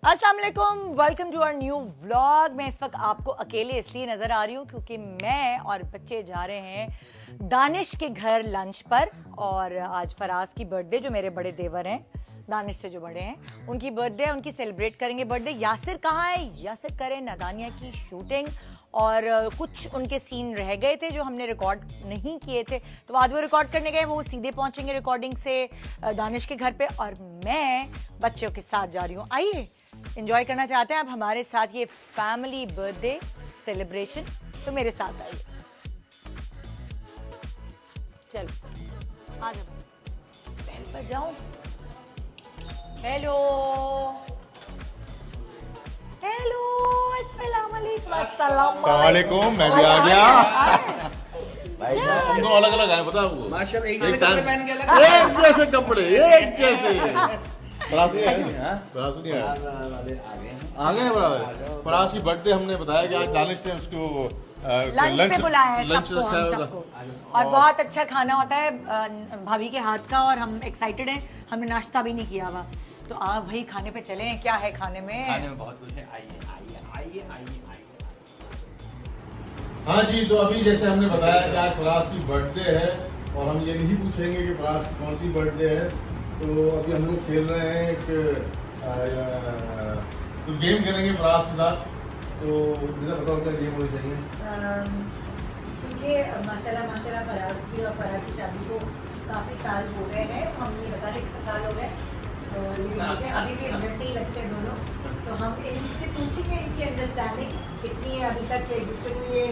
अस्सलाम वालेकुम, welcome to our new vlog. मैं इस वक्त आपको अकेले इसलिए नज़र आ रही हूँ क्योंकि मैं और बच्चे जा रहे हैं दानिश के घर लंच पर। और आज फराज की बर्थडे, जो मेरे बड़े देवर हैं दानिश से जो बड़े हैं, उनकी बर्थडे है, उनकी सेलिब्रेट करेंगे बर्थडे। यासिर कहाँ है? यासिर करे नादानिया की शूटिंग और कुछ उनके सीन रह गए थे जो हमने रिकॉर्ड नहीं किए थे, तो आज वो रिकॉर्ड करने गए। वो सीधे पहुंचेंगे रिकॉर्डिंग से दानिश के घर पे, और मैं बच्चों के साथ जा रही हूँ। आइए एंजॉय करना चाहते हैं आप हमारे साथ ये फैमिली बर्थडे सेलिब्रेशन, तो मेरे साथ आइए। चलो आ जाओ, पहले पर जाऊं। हेलो हेलो, अस्सलाम वालेकुम, मैं भी आ गया। भाई तुमको अलग अलग आए, पता है आपको? माशाल्लाह एक एक जैसे टाइम- कपड़े पहन के अलग एक जैसे कपड़े, एक जैसे। फराज नहीं आया? फराज नहीं आया? वाले आ गए हैं। आ गए बराबर। फराज की बर्थडे हमने बताया कि आज दानिश ने उसको लंच पे बुलाया है लंच सबको, रखा हम है। सबको। और बहुत अच्छा खाना होता है भाभी के हाथ का, और हम एक्साइटेड हैं। हमने नाश्ता भी नहीं किया हुआ, तो आप भाई खाने पे चले। क्या है खाने में? खाने में बहुत कुछ है, आइए आइए आइए आइए आइए। हाँ जी, तो अभी जैसे हमने बताया कि आज फराज की बर्थडे है, और हम ये नहीं पूछेंगे कि फराज की कौन सी बर्थडे है। तो अभी हम लोग खेल रहे हैं कुछ गेम खेलेंगे फराज के साथ। तो मुझे बताओ क्या गेम होनी चाहिए? क्योंकि माशाल्लाह फराज की और फराज की शादी को काफ़ी साल हो गए हैं, हम नहीं बता रहे कितने साल हो गए, तो लेकिन अभी भी वैसे ही लगते हैं दोनों। तो हम इनसे पूछेंगे इनकी अंडरस्टैंडिंग कितनी है अभी तक, एक दूसरे को ये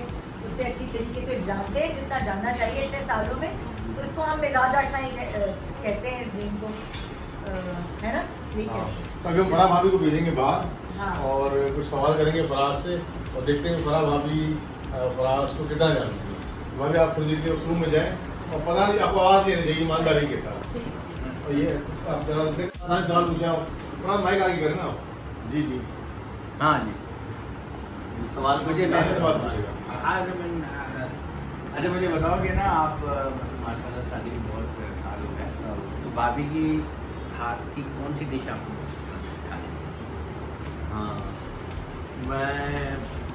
उतने अच्छी तरीके से जानते हैं जितना जानना चाहिए इतने सालों में। तो इसको हम मिजाज आशना ही कहते हैं इस दिन को, है ना? ठीक है। तो अभी हम फराह भाभी को भेजेंगे बाहर, हाँ। और कुछ सवाल करेंगे फराज से, और देखते हैं फराह भाभी फराज को कितना जानती है। भाभी आप थोड़ी देर के उस रूम में जाएं, और पता नहीं आपको आवाज़ देनी चाहिए ईमानदारी के साथ। और ये आप जरा आसान सवाल पूछे आप। फराज माइक आगे करें ना आप। जी जी हाँ जी। सवाल मुझे पहले सवाल पूछेगा। अच्छा मुझे बताओगे ना, आप माशाल्लाह शादी को बहुत साल हो गए, तो भाभी की हाथ की कौन सी डिश आपको पसंद है खाने में? हाँ, मैं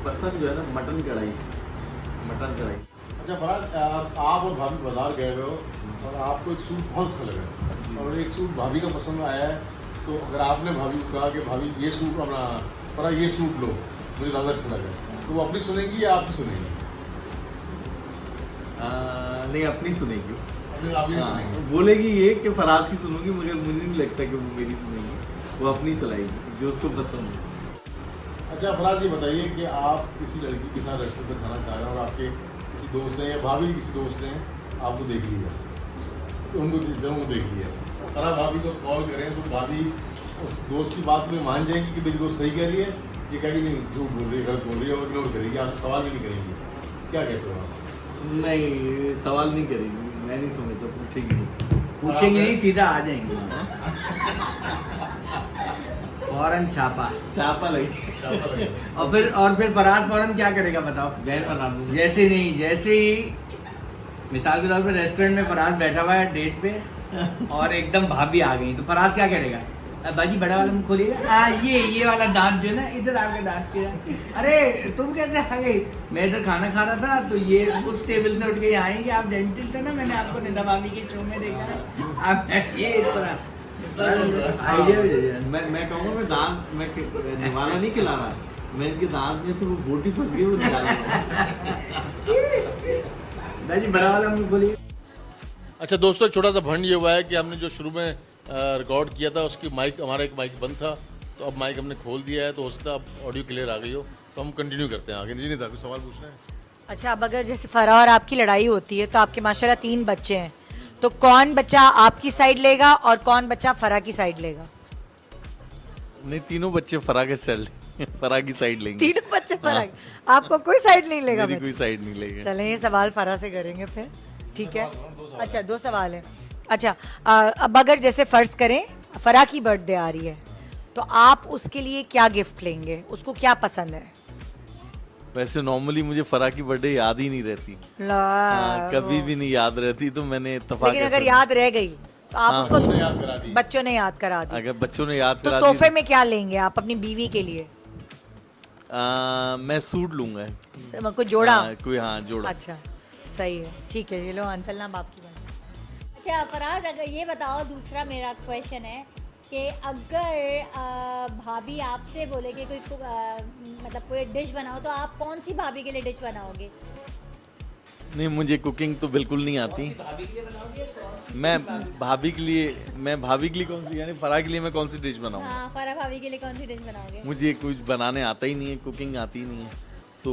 पसंद जो है ना मटन कढ़ाई। अच्छा फराज, आप और भाभी बाजार गए हुए हो, और आपको एक सूट बहुत अच्छा लगा, और एक सूट भाभी का पसंद आया है। तो अगर आपने भाभी को कहा कि भाभी ये सूट अपना फराज ये सूट लो, मुझे ज़्यादा अच्छा लगा, तो वो अपनी सुनेंगी या आपकी सुनेंगी? नहीं, अपनी सुनेगी। अपनी आप ही हाँ, सुनेंगी। बोलेगी ये कि फराज की सुनूंगी, मगर मुझे नहीं लगता कि वो मेरी सुनेगी। वो अपनी चलाएगी जो उसको पसंद है। अच्छा फराज, ये बताइए कि आप किसी लड़की के साथ रेस्टोरेंट पर खाना खा रहे हैं, और आपके किसी दोस्त ने या भाभी किसी दोस्त ने आपको देख लिया, तो उनको दोनों को देख लिया, और फराज भाभी को कॉल करें तो भाभी उस दोस्त की बात में मान जाएंगी कि मेरी दोस्त सही कह रही है, ये कहेगी नहीं झूठ बोल रही है, गलत बोल रही है, और इग्नोर करेगी, आपसे सवाल भी नहीं करेंगी। क्या कहते हो आप? नहीं, सवाल नहीं करेगी, मैं नहीं समझता, पूछेगी नहीं। पूछेंगे नहीं, सीधा आ जाएंगे। फौरन छापा लगी। और फिर फराज फौरन क्या करेगा बताओ? बहन बना दूंगी। जैसे ही मिसाल के तौर पे रेस्टोरेंट में फराज बैठा हुआ है डेट पे, और एकदम भाभी आ गई, तो फराज क्या करेगा? बाजी बड़ा वाला मुंह खोलिएगा, ये वाला दांत जो है ना, इधर आके दांत किया, अरे तुम कैसे आ गई? मैं इधर खाना खा रहा था, तो ये उस टेबल से उठ के यहाँ आई कि आप डेंटिस्ट थे ना, मैंने आपको निदा भाभी के शो में देखा है, आप ये इस तरह आइडिया भी दे दिया। मैं कहूँगा मैं दांत मैं निवाला नहीं खिला रहा, मैं इनके दांत में से वो बोटी फंस गई, वो निकाल रहा हूँ। बाजी बड़ा वाला मुंह खोलिए। अच्छा दोस्तों, एक छोटा सा भंड ये हुआ है कि हमने जो शुरू में रिकॉर्ड किया था उसकी माइक, हमारा एक माइक बंद था, तो अब माइक हमने खोल दिया है, तो हो सकता है अब ऑडियो क्लियर आ गई हो, तो हम कंटिन्यू करते हैं आगे। नहीं था कुछ सवाल पूछना है? अच्छा, अब अगर जैसे फराह और आपकी लड़ाई होती है, तो आपके माशाल्लाह 3 बच्चे हैं, तो कौन बच्चा आपकी साइड लेगा और कौन बच्चा फराह की साइड लेगा? नहीं, तीनों बच्चे फराह के साइड फराह की साइड लेंगे। 3 बच्चे फराह, आपको कोई साइड नहीं लेगा? मेरी कोई साइड नहीं लेंगे। चलें, ये सवाल फराह से करेंगे फिर, ठीक है? अच्छा, 2 सवाल हैं। अच्छा, अब अगर जैसे फर्ज करें फराह की बर्थडे आ रही है, तो आप उसके लिए क्या गिफ्ट लेंगे? उसको क्या पसंद है? वैसे नॉर्मली मुझे फराह की बर्थडे याद ही नहीं रहती। कभी भी नहीं याद रहती, तो मैंने इत्तेफाक लेकिन अगर याद रह गई तो आप हाँ, उसको उन्होंने याद करा दी। बच्चों ने याद करा दी। अगर बच्चों ने याद तो करा तोहफे दी में क्या लेंगे आप अपनी बीवी के लिए? मैं सूट लूंगा। कुछ जोड़ा? कोई जोड़ा। अच्छा सही है, ठीक है। ये लो अंतल नाम आपकी बात। अच्छा फराज, अगर ये बताओ, दूसरा मेरा क्वेश्चन है कि अगर भाभी आपसे बोले कि मतलब कोई डिश बनाओ, तो आप कौन सी भाभी के लिए डिश बनाओगे? नहीं, मुझे कुकिंग तो बिल्कुल नहीं आती। मैं भाभी के लिए कौन सी, यानी फराह के लिए मैं कौन सी डिश बनाऊंगा? हाँ, फराह भाभी के लिए कौन सी डिश बनाओगे? मुझे कुछ बनाने आता ही नहीं है, कुकिंग आती ही नहीं है। तो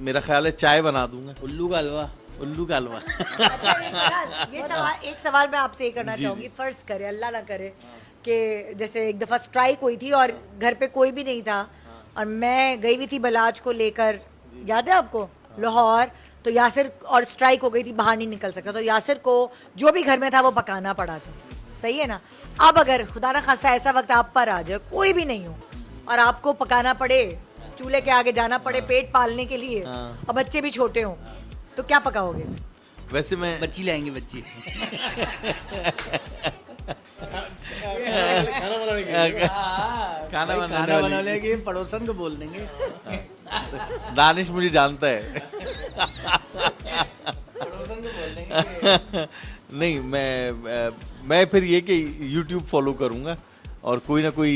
मेरा ख्याल है चाय बना दूंगा। उल्लू का हलवा। उल्लू का हलवा। एक सवाल मैं आपसे ये करना चाहूंगी। फर्ज करे, अल्लाह ना करे कि जैसे एक दफ़ा स्ट्राइक हुई थी और घर पे कोई भी नहीं था और मैं गई हुई थी बलाज को लेकर, याद है आपको, लाहौर। तो यासिर, और स्ट्राइक हो गई थी, बाहर नहीं निकल सकता, तो यासिर को जो भी घर में था वो पकाना पड़ा था। सही है ना? अब अगर खुदा ना खास्ता ऐसा वक्त आप पर आ जाए, कोई भी नहीं हो और आपको पकाना पड़े, चूल्हे के आगे जाना पड़े पेट पालने के लिए, और बच्चे भी छोटे हों, तो क्या पकाओगे? वैसे मैं बच्ची लाएंगे, बच्ची। खाना बनाने के लिए। खाना खाना बना लेंगे, पड़ोसन को बोल देंगे। दानिश मुझे जानता है। पड़ोसन को बोल देंगे। नहीं, मैं फिर ये कि YouTube फॉलो करूंगा और कोई ना कोई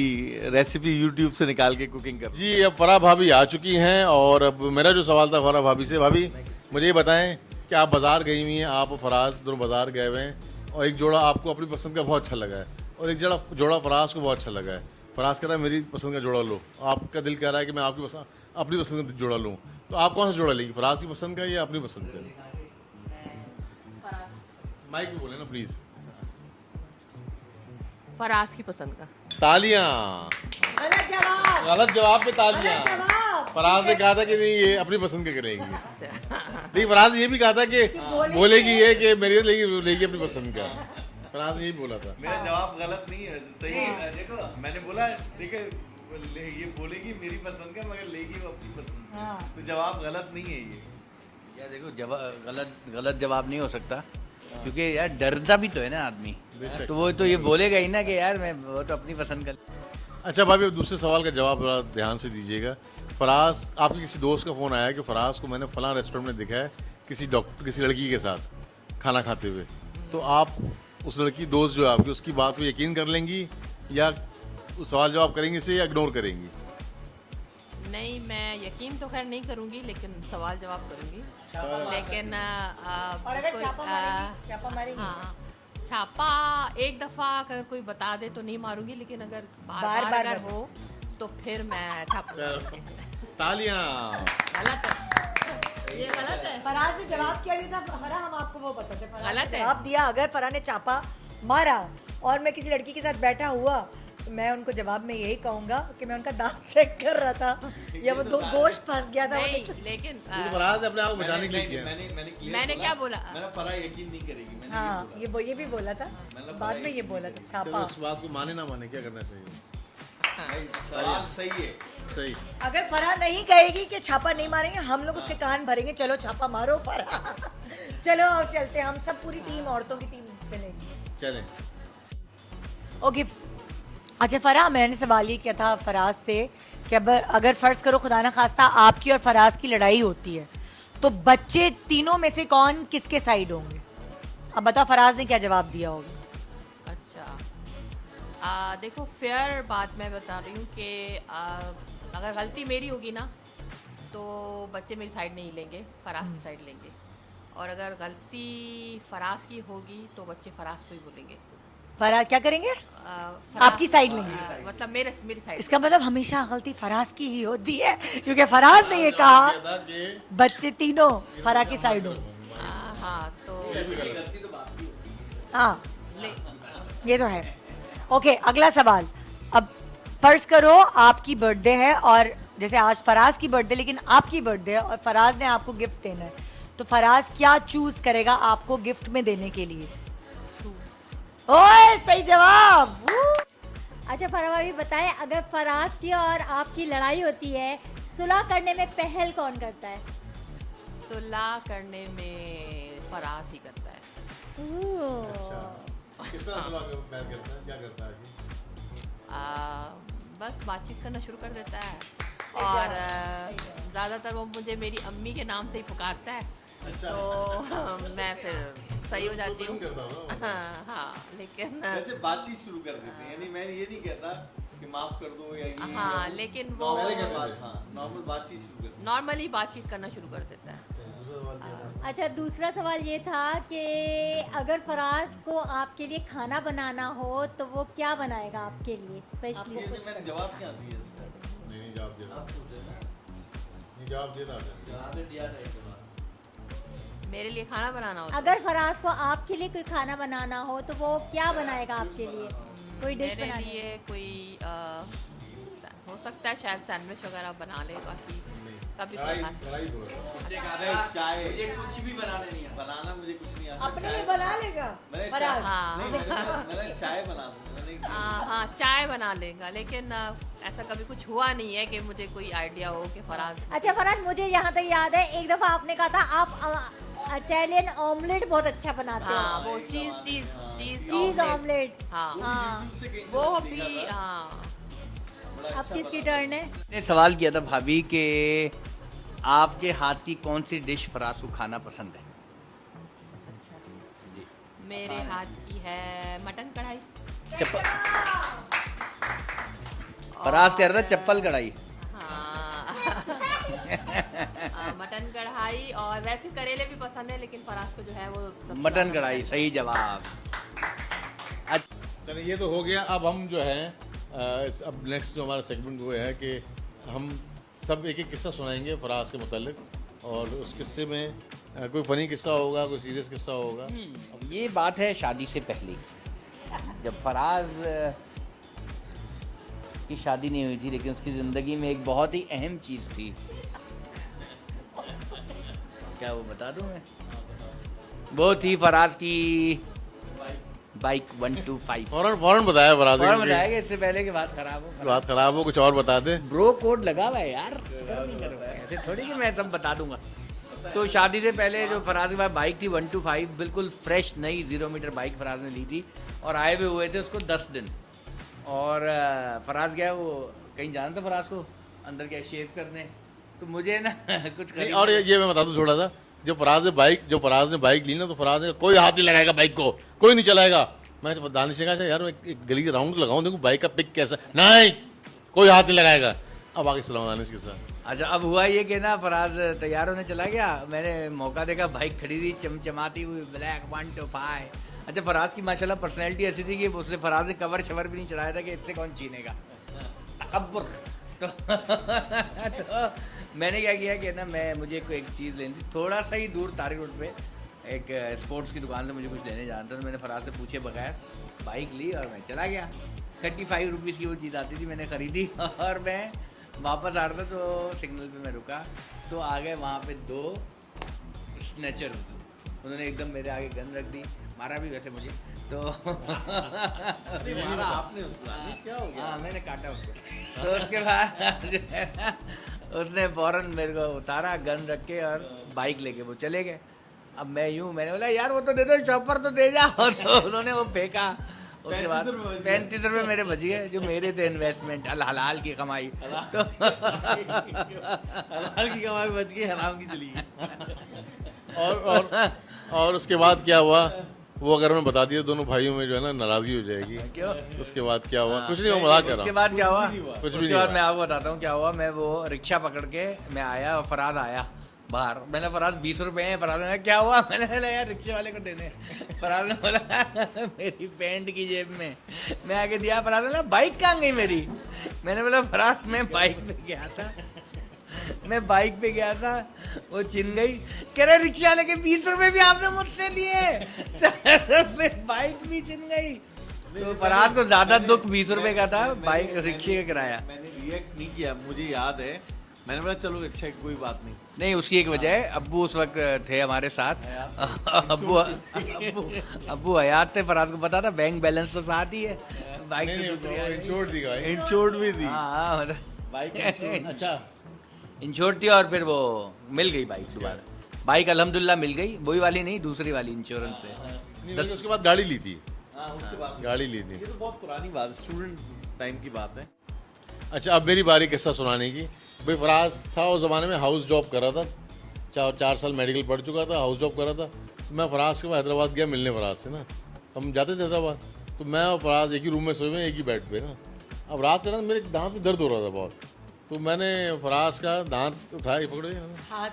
रेसिपी YouTube से निकाल के कुकिंग कर। जी, अब फराह भाभी आ चुकी हैं और अब मेरा जो सवाल था फराह भाभी से, भाभी मुझे ये बताएं कि आप बाज़ार गई हुई हैं, आप और फराज दोनों बाज़ार गए हुए हैं और एक जोड़ा आपको अपनी पसंद का बहुत अच्छा लगा है और एक जोड़ा फराज को बहुत अच्छा लगा है। फराज कह रहा है मेरी पसंद का जोड़ा लो, आपका दिल कह रहा है कि मैं अपनी पसंद का जोड़ा लूँ, तो आप कौन सा जोड़ा लेंगी, फराज की पसंद का या अपनी पसंद का? माइक में बोले ना प्लीज़। फराज की पसंद का। तालियां। गलत जवाब। गलत जवाब पे तालियां। जवाब। फराज ने कहा था कि नहीं ये अपनी पसंद का करेगी, लेकिन फराज ये भी कहा था कि बोलेगी ये कि मेरी लेगी अपनी पसंद का। फराज ने यही बोला था। मेरा जवाब गलत नहीं है, सही है। देखो मैंने बोला, देखो ये बोलेगी मेरी पसंद का मगर लेगी वो अपनी पसंद का, तो जवाब गलत नहीं है ये। यार देखो, गलत जवाब नहीं हो सकता, क्योंकि यार डरता भी तो है ना आदमी, तो वो तो ये बोलेगा ही ना कि यार मैं वो तो अपनी पसंद का। अच्छा भाभी, अब दूसरे सवाल का जवाब थोड़ा ध्यान से दीजिएगा। फराज, आपके किसी दोस्त का फ़ोन आया कि फराज को मैंने फलां रेस्टोरेंट में दिखा है किसी लड़की के साथ खाना खाते हुए, तो आप उस लड़की दोस्त जो है आपकी, उसकी बात पे यकीन कर लेंगी या उस सवाल जवाब करेंगी इसे या इग्नोर करेंगी? नहीं, मैं यकीन तो खैर नहीं करूंगी, लेकिन सवाल जवाब करूंगी। लेकिन और अगर छापा मारेंगी? हाँ, छापा एक दफा अगर कोई बता दे तो नहीं मारूंगी, लेकिन अगर बार बार बार अगर हो तो फिर मैं छापा। तालियां। गलत है, ये गलत है। फराज ने जवाब क्या दिया था? फराह, हम आपको वो बताते हैं। फराह ने गलत है। जवाब दिया, अगर फराह ने चापा मारा और मैं किसी लड़की के साथ बैठा हुआ तो मैं उनको जवाब में यही कहूंगा कि मैं उनका दांत चेक कर रहा था या वो गोश्त फंस गया था। नहीं, लेकिन तो फराज ने अपने आप को बचाने के लिए किया। मैंने क्या बोला? मैंने फराह यकीन नहीं करेगी, मैंने हाँ, ये भी बोला था, बाद में ये बोला था चलो, छापा। इस बात को माने ना माने क्या करना चाहिए? सवाल सही है। सही। अगर फराह नहीं कहेगी कि छापा नहीं मारेंगे, हम लोग उसके कान भरेंगे, चलो छापा मारो फराह। चलो अब चलते हैं, हम सब पूरी टीम, औरतों की टीम चलेगी। चलें। ओके। अच्छा फराह, मैंने सवाल ये किया था फराज से कि अगर फ़र्ज़ करो खुदा ना खास्ता आपकी और फराज की लड़ाई होती है, तो बच्चे तीनों में से कौन किसके साइड होंगे? अब बता फराज ने क्या जवाब दिया होगा। अच्छा, देखो फेयर बात मैं बता रही हूँ कि अगर गलती मेरी होगी ना तो बच्चे मेरी साइड नहीं लेंगे, फराज की साइड लेंगे, और अगर गलती फराज की होगी तो बच्चे फराज को ही बोलेंगे। फराज क्या करेंगे? आपकी साइड लेंगे? मतलब मेरी साइड। इसका मतलब हमेशा गलती फराज की ही होती है, क्योंकि फराज ने ये कहा बच्चे तीनों फराज की साइड हो। हाँ, तो हाँ, ये तो है। ओके, अगला सवाल। अब फर्ज करो आपकी बर्थडे है और जैसे आज फराज की बर्थडे, लेकिन आपकी बर्थडे है और फराज ने आपको गिफ्ट देना है, तो फराज क्या चूज करेगा आपको गिफ्ट में देने के लिए? ओए, सही जवाब। अच्छा फराह भाभी बताएं, अगर फराज की और आपकी लड़ाई होती है, सुलह करने में पहल कौन करता है? सुलह करने में फराज ही करता है। किस तरह से बात प्यार करता है, क्या करता है आगे? बस बातचीत करना शुरू कर देता है और ज़्यादातर वो मुझे मेरी अम्मी के नाम से ही पुकारता है, अच्छा। तो मैं फिर सही हो जाती हूँ। तो करता होगा। हाँ, लेकिन वैसे बातचीत शुरू कर देते हैं, यानी मैं ये नहीं कहता कि माफ कर दो या ये हाँ, लेकिन वो नॉर्मल बातचीत शुरू कर नॉर्मली बातचीत करना शुरू कर देता है। दूसरा सवाल क्या था? अच्छा, दूसरा सवाल ये था कि अगर फराज को आपके लिए खाना बनाना हो तो वो क्या बनाएगा आपके लिए स्पेशली? मैंने जवाब क्या दिया इसका? नहीं जवाब दे आप पूछे ना, नहीं जवाब देता है। जवाब दिया था एक बार। मेरे लिए खाना बनाना हो अगर फराज को आपके लिए कोई खाना बनाना हो तो वो क्या बनाएगा आपके लिए? कोई डिश मेरे बनानी लिए कोई हो सकता है शायद सैंडविच वगैरह बना ले, बाकी कभी कढ़ाई कोई खास- कढ़ाई बोला था। मुझे कहा था चाय, मुझे कुछ भी बनाने नहीं है, बनाना मुझे कुछ नहीं आता। अपने चाय- लिए बना लेगा मैंने फराज। चाय- हाँ। नहीं, मैंने चाय बना दूँ, मैंने हाँ, चाय बना लेगा, लेकिन ऐसा कभी कुछ हुआ नहीं है कि मुझे कोई आइडिया हो कि फराज अच्छा फराज, मुझे यहाँ तक याद है एक दफा आपने कहा था आप इटालियन ऑमलेट बहुत अच्छा बनाते हाँ हो। वो चीज चीज ऑमलेट। हाँ हाँ, YouTube से कहीं से वो देखा भी था, हाँ। बड़ा अब अच्छा किसकी बना। टर्न है? ने सवाल किया था भाभी कि आपके हाथ की कौन सी डिश फराज को खाना पसंद है? अच्छा, मेरे हाथ की है मटन कढ़ाई। चप्पल फराज कह रहा था चप्पल कढ़ाई। हाँ मटन कढ़ाई, और वैसे करेले भी पसंद है, लेकिन फराज को जो है वो सबसे मटन ज्यादा कढ़ाई, सही जवाब। अच्छा, चलिए ये तो हो गया। अब हम जो है अब नेक्स्ट जो हमारा सेगमेंट वो है कि हम सब एक एक किस्सा सुनाएंगे फराज के मुतालिक, और उस किस्से में कोई फ़नी किस्सा होगा, कोई सीरियस किस्सा होगा। ये बात है शादी से पहले, जब फराज की शादी नहीं हुई थी, लेकिन उसकी ज़िंदगी में एक बहुत ही अहम चीज़ थी। क्या वो बता दूं मैं? वो थी फराज की बाइक 125। फौरन बताया फराज और ने बताया कि इससे पहले की बात खराब हो। कि बात खराब हो, कुछ और बता दे। ब्रो कोड लगा हुआ है यार, ऐसे थोड़ी कि मैं सब बता दूंगा। तो शादी से पहले जो फराज के पास बाइक थी 125, बिल्कुल फ्रेश नई 0 मीटर बाइक फराज ने ली थी, और आए हुए हुए थे उसको 10 दिन। और फराज गया, वो कहीं जाना था फराज को, अंदर गया शेव करने, तो मुझे ना कुछ नहीं, और ये मैं बता दूं थोड़ा सा, जो फराज ने बाइक ली ना, तो फराज ने कोई हाथ नहीं लगाएगा बाइक को, कोई नहीं चलाएगा। मैं तो दानिश ने कहा यार मैं एक गली के राउंड लगाऊं, देखूं बाइक का पिक कैसा, नहीं कोई हाथ नहीं लगाएगा। अब आगे चलाऊं दानिश के साथ। अच्छा, अब हुआ ये कि ना फराज तैयार होने चला गया, मैंने मौका देखा, बाइक खड़ी थी चमचमाती हुई ब्लैक 125। अच्छा, फराज की माशाल्लाह पर्सनैलिटी ऐसी थी कि उसने फराज ने कवर शवर भी नहीं चढ़ाया था कि इससे कौन छीनेगा, तकब्बुर। तो मैंने क्या किया कि ना मुझे कोई एक चीज़ लेनी थी, थोड़ा सा ही दूर तारिक रोड पे एक स्पोर्ट्स की दुकान से मुझे कुछ लेने जाना था, तो मैंने फराज से पूछे बगैर बाइक ली और मैं चला गया। 35 रुपीज़ की वो चीज़ आती थी, मैंने ख़रीदी, और मैं वापस आ रहा था तो सिग्नल पे मैं रुका, तो आ गए वहाँ पे 2 स्नैचर्स, उन्होंने एकदम मेरे आगे गन रख दी, मारा भी वैसे मुझे तो मारा आपने उसको, क्या हो गया? हाँ, मैंने काटा उसको। तो उसके बाद जो है ना, उसने फौरन मेरे को उतारा गन रख के और बाइक लेके वो चले गए। अब मैंने बोला यार वो तो दे दो, चॉपर तो दे जाओ, तो उन्होंने वो फेंका। उसके बाद 35 रुपये मेरे बच गए, जो मेरे थे इन्वेस्टमेंट, हलाल की कमाई। तो हलाल की कमाई बच गई, हराम की चली गई। और उसके बाद क्या हुआ, वो अगर मैं बता दिया दोनों भाइयों में जो है ना नाराजगी हो जाएगी। क्यों? उसके बाद क्या हुआ? कुछ नहीं, वो मजाक कर रहा उसके हूँ। बाद क्या हुआ? कुछ भी उसके नहीं बाद हुआ। मैं आपको बताता हूँ क्या हुआ। मैं वो रिक्शा पकड़ के मैं आया और फराज आया बाहर। मैंने फराज 20 रुपए हैं, फराज ने क्या हुआ, मैंने बोला यार रिक्शे वाले को देने। फराज ने बोला मेरी पैंट की जेब में। मैं आगे दिया, फराज ने बोला बाइक कहाँ गई मेरी। मैंने बोला फराज मैं बाइक पे गया था, वो छिन गई। कह रहे रिक्शा वाले के 20 रुपए भी आपने मुझसे लिए, बाइक भी छिन गई। तो फराज को ज्यादा दुख 20 रुपए का था, बाइक रिक्शे का किराया। मैंने रिएक्ट नहीं किया, मुझे याद है, मैंने बोला चलो अच्छा कोई बात नहीं। नहीं, उसकी एक वजह है, अब्बू उस वक्त थे हमारे साथ। अब्बू हयात थे, फराज को पता था बैंक बैलेंस तो साथ ही है, बाइक नहीं, तो नहीं, दूसरी वो है। इंश्योर्ड दी भाई। इंश्योर्ड भी थी, हाँ, मतलब बाइक इंश्योर्ड। अच्छा, इंश्योर्ड थी, और फिर वो मिल गई बाइक दोबारा। बाइक अल्हम्दुलिल्लाह मिल गई, वही वाली नहीं, दूसरी वाली इंश्योरेंस से। नहीं, मैंने उसके बाद गाड़ी ली थी। हाँ उसके बाद गाड़ी ली थी। ये तो बहुत पुरानी बात है, स्टूडेंट टाइम की बात है। अच्छा अब मेरी बारी किस्सा सुनाने की। भाई फराज था उस ज़माने में, हाउस जॉब कर रहा था, 4 साल मेडिकल पढ़ चुका था, हाउस जॉब कर रहा था। मैं फराज के बाद हैदराबाद गया मिलने फराज से ना, हम जाते थे हैदराबाद, तो मैं और फराज एक ही रूम में सोए हुए, एक ही बेड पे ना। अब रात के ना मेरे दांत में दर्द हो रहा था बहुत, तो मैंने फराज का दांत उठाया, पकड़ो हाथ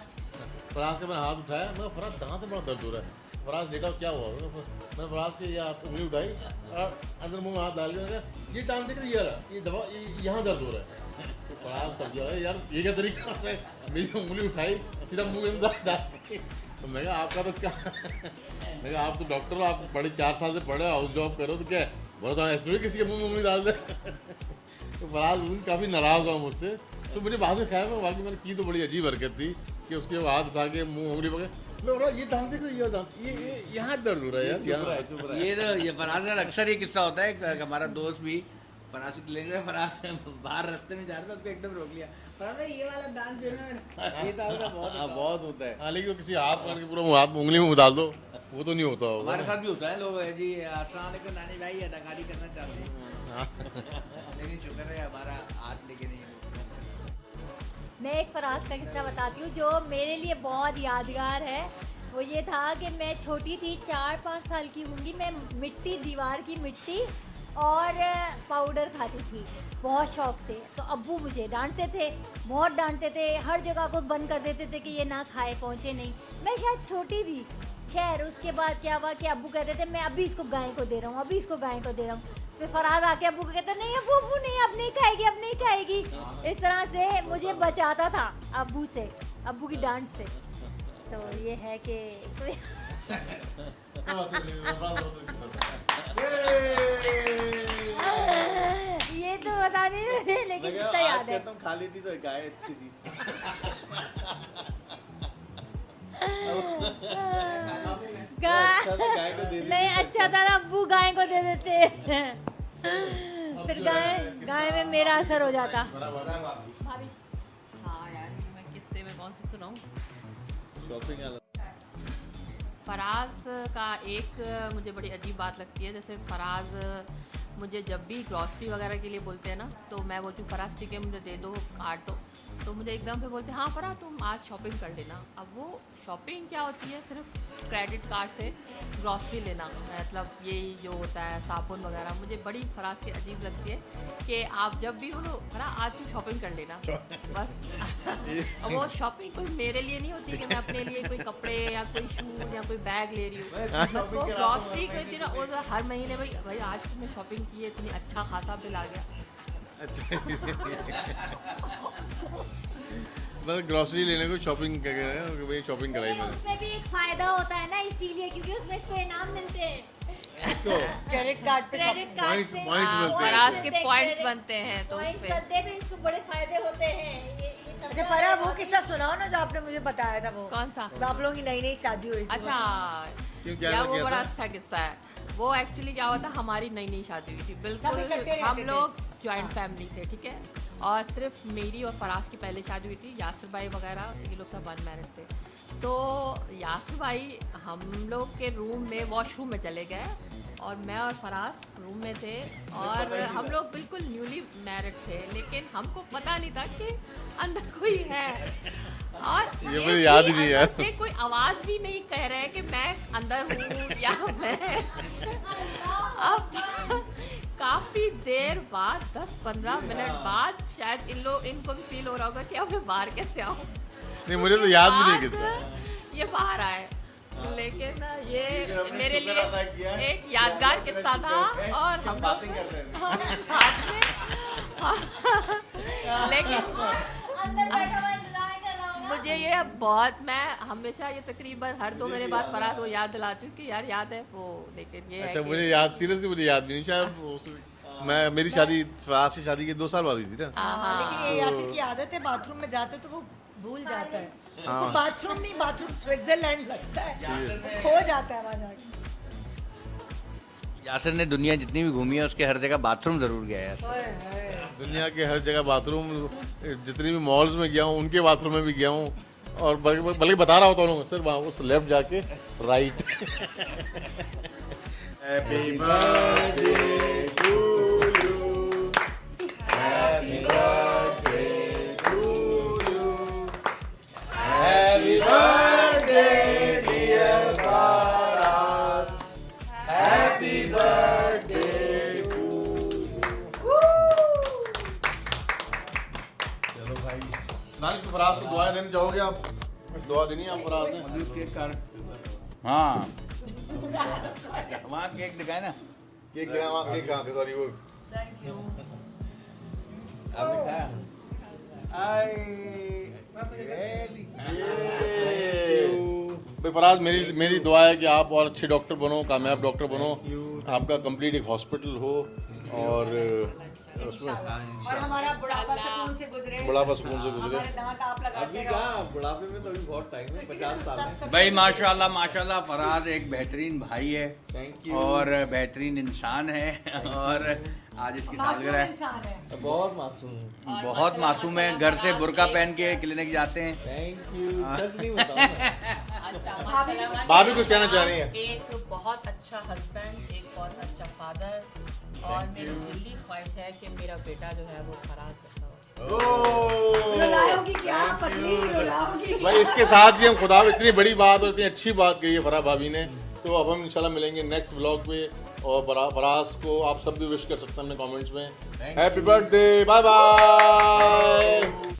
फराज का मैंने हाथ उठाया, मैं फराज दांत में बड़ा दर्द हो रहा है। फराज देखा क्या हुआ, मैंने फराज के ये उंगली उठाई और अंदर मुंह में हाथ डाल के मैंने कहा ये दांत देख ये रहा, ये दवा यहाँ दर्द हो रहा है। तो फराज तब जो है यार ये क्या तरीका है, मेरी उंगली उठाई सीधा मुंह में डाल। तो मैं कहा आपका तो क्या, मैं कहा आप तो डॉक्टर हो, आप पढ़े 4 साल से पढ़े, हाउस जॉब करो, तो क्या है बोला तो ऐसे भी किसी के मुंह में उंगली डाल दे। तो फराज उस दिन काफ़ी नाराज़ हुआ मुझसे। तो मुझे बाद में ख्याल में बाकी मैंने की तो बड़ी अजीब हरकत थी कि उसके हाथ उठा के मुंह उंगली पकड़, मैं बोला ये दांत देख ये दांत ये यहाँ दर्द हो रहा है यार, चुप रहा है, चुप रहा है। ये तो ये फराज का अक्सर ये किस्सा होता है। एक हमारा दोस्त भी फराज से लेने गया, फराज बाहर रास्ते में जा रहा था, उसको एकदम रोक लिया। फराज ये वाला दांत जो है ना, ये दांत का बहुत हाँ बहुत होता है। हाँ लेकिन वो किसी हाथ पकड़ के पूरा हाथ उंगली में डाल दो, वो तो नहीं होता होगा। हमारे साथ भी होता है। लोग है जी अस्सलाम वालेकुम नानी भाई अदाकारी करना चाहते हैं, लेकिन शुक्र है हमारा हाथ लेके नहीं है। मैं एक फराज का किस्सा बताती हूँ जो मेरे लिए बहुत यादगार है। वो ये था कि मैं छोटी थी, 4-5 साल की होंगी, मैं मिट्टी, दीवार की मिट्टी और पाउडर खाती थी बहुत शौक से। तो अब्बू मुझे डांटते थे, बहुत डांटते थे, हर जगह को बंद कर देते थे कि ये ना खाए, पहुँचे नहीं। मैं शायद छोटी थी। खैर उसके बाद क्या हुआ कि अब्बू कहते थे मैं अभी इसको गाय को दे रहा हूँ, अभी इसको गाय को दे रहा हूँ। फिर फराज आके अब्बू को कहता नहीं अब्बू अब्बू नहीं, अब नहीं खाएगी, अब नहीं खाएगी। इस तरह से मुझे बचाता था अब्बू से, अब्बू की डांट से। तो ये है कि ये तो बता नहीं लेकिन कितना याद है। तुम खा लेती तो गाय अच्छी थी। गाय को दे देती। नहीं अच्छा था, अब्बू गाय को दे देते। फिर गाय में मेरा असर हो जाता। भाभी हाँ यार मैं किस्से में कौन सा सुनाऊँ। शॉपिंग वाला फराज का एक मुझे बड़ी अजीब बात लगती है। जैसे फराज मुझे जब भी ग्रॉसरी वगैरह के लिए बोलते हैं ना, तो मैं बोलती हूँ फराज ठीक है मुझे दे दो काटो, तो मुझे एकदम से बोलते हैं हाँ फराज तुम आज शॉपिंग कर लेना। अब वो शॉपिंग क्या होती है, सिर्फ क्रेडिट कार्ड से ग्रॉसरी लेना, मतलब यही जो होता है साबुन वगैरह, मुझे बड़ी फराज की अजीब लगती है कि आप जब भी बोलो फराज आज तुम शॉपिंग कर लेना बस। अब वो शॉपिंग कोई मेरे लिए नहीं होती कि मैं अपने लिए कोई कपड़े या कोई शूज या कोई बैग ले रही हूँ। बस वो ग्रॉसरी कोई थी ना, वो तो हर महीने भाई आज तुमने शॉपिंग की है, इतनी अच्छा खासा बिल आ गया। बस ग्रॉसरी लेने को शॉपिंग भाई शॉपिंग कराई लेकिन मैंने। उसमें भी एक फायदा होता है ना, इसीलिए क्योंकि उसमें इसको इनाम मिलते हैं। इसको क्रेडिट कार्ड पे क्रेडिट कार्ड Points- से points हाँ, मिलते हैं। फराज के मिलते हैं, पॉइंट्स credit- बनते हैं तो पॉइंट्स उसपे बनते हैं, इसको बड़े फायदे होते हैं। ये सब अच्छा फरा वो किस्सा सुनाओ ना जो आपने मुझे बताया था, वो कौन सा? जब आप लोगों की नई नई शादी हुई थी। अच्छा क्यों, क्या या किया वो था? बड़ा अच्छा किस्सा है। वो एक्चुअली क्या हुआ था, हमारी नई नई शादी हुई थी, सब बिल्कुल इकट्ठे रहते हम थे। लोग जॉइंट फैमिली थे, ठीक है। और सिर्फ मेरी और फराज की पहले शादी हुई थी, यासिर भाई वगैरह ये लोग सब अनमैरिड थे। तो यासिर भाई हम लोग के रूम में वॉशरूम में चले गए और मैं और फराज रूम में थे और हम लोग बिल्कुल न्यूली मैरिड थे, लेकिन हमको पता नहीं था कि अंदर कोई है। और ये मुझे याद ही नहीं है। अंदर से कोई आवाज़ भी नहीं कह रहे हैं कि मैं अंदर हूँ या मैं। अब काफ़ी देर बाद 10-15 मिनट बाद शायद इनको भी फील हो रहा होगा कि अब मैं बाहर कैसे आऊँ। नहीं मुझे तो याद भी नहीं किस्सा। ये बाहर आए, लेकिन ये हमने मेरे शुक्र लिए अदा किया है। एक यादगार किस्सा था। और हम बातें करते हैं। लेकिन अंदर बैठा हुआ इंतजार कर रहा हूँ। मुझे ये बहुत, मैं हमेशा ये तकरीबन हर 2 महीने बाद फराज को याद दिलाती हूँ कि यार याद है वो, लेकिन ये अच्छा है कि मुझे याद, सीरियसली मुझे याद भी नहीं, शायद मैं मेरी शादी फराज की शादी के 2 साल बाद हुई थी ना। हाँ, लेकिन ये यासिर की आदत है, बाथरूम में जाते तो वो भूल जाता है। उसको बाथरूम नहीं, बाथरूम स्विट्जरलैंड लगता है, खो जाता है वहाँ जाके। यासिर ने दुनिया जितनी भी घूमी है उसके हर जगह बाथरूम जरूर गया है यासिर। ओए होए। दुनिया के हर जगह बाथरूम, जितनी भी मॉल्स में गया हूँ उनके बाथरूम में भी गया हूँ, और बल्कि बता रहा होता हूँ सर वहाँ उस लेफ्ट जाके right. Happy birthday to you. Happy birthday to you. Happy birthday, dear Faraz. Happy birthday to you. चलो भाई, नानी तो फराज को दुआएं देनी चाहोगे आप? कुछ दुआ देनी है आप फराज ने? केक काट। हाँ वहाँ केक दिखाए ना। केक गया वहाँ, केक कहाँ? सॉरी वो आपने खाया? भाई फराज, मेरी दुआ है कि आप और अच्छे डॉक्टर बनो, कामयाब डॉक्टर बनो, आपका कंप्लीट एक हॉस्पिटल हो और उसमें और हमारा बुढ़ापा सुकून से गुजरे, बुढ़ापा सुकून से गुजरे। हमारे दांत आप लगाते अभी रहो। कहाँ बुढ़ापे में तो अभी बहुत टाइम है, 50 साल है। भाई माशाल्लाह माशाल्लाह, फराज एक बेहतरीन भाई है थैंक यू। और बेहतरीन इंसान है और आज इसकी मासूम सालगिरह है। इंसान है। बहुत मासूम। बहुत मासूम है, घर से बुर्का पहन के क्लिनिक जाते हैं। Thank you. सच नहीं बताऊँ भाभी कुछ कहना चाह रही हैं? एक बहुत अच्छा हस्बैंड, एक बहुत अच्छा फादर, और मेरी दिली ख्वाहिश है कि मेरा बेटा जो है वो फराज जैसा हो। रुलाओगी क्या पत्नी, रुलाओगी? भाई इसके साथ ही हम खुदा इतनी बड़ी बात और इतनी अच्छी बात कही है फराह भाभी ने, तो अब हम इंशाल्लाह मिलेंगे नेक्स्ट ब्लॉग पे और फराज को आप सब भी विश कर सकते हैं अपने कमेंट्स में। Happy birthday, bye bye.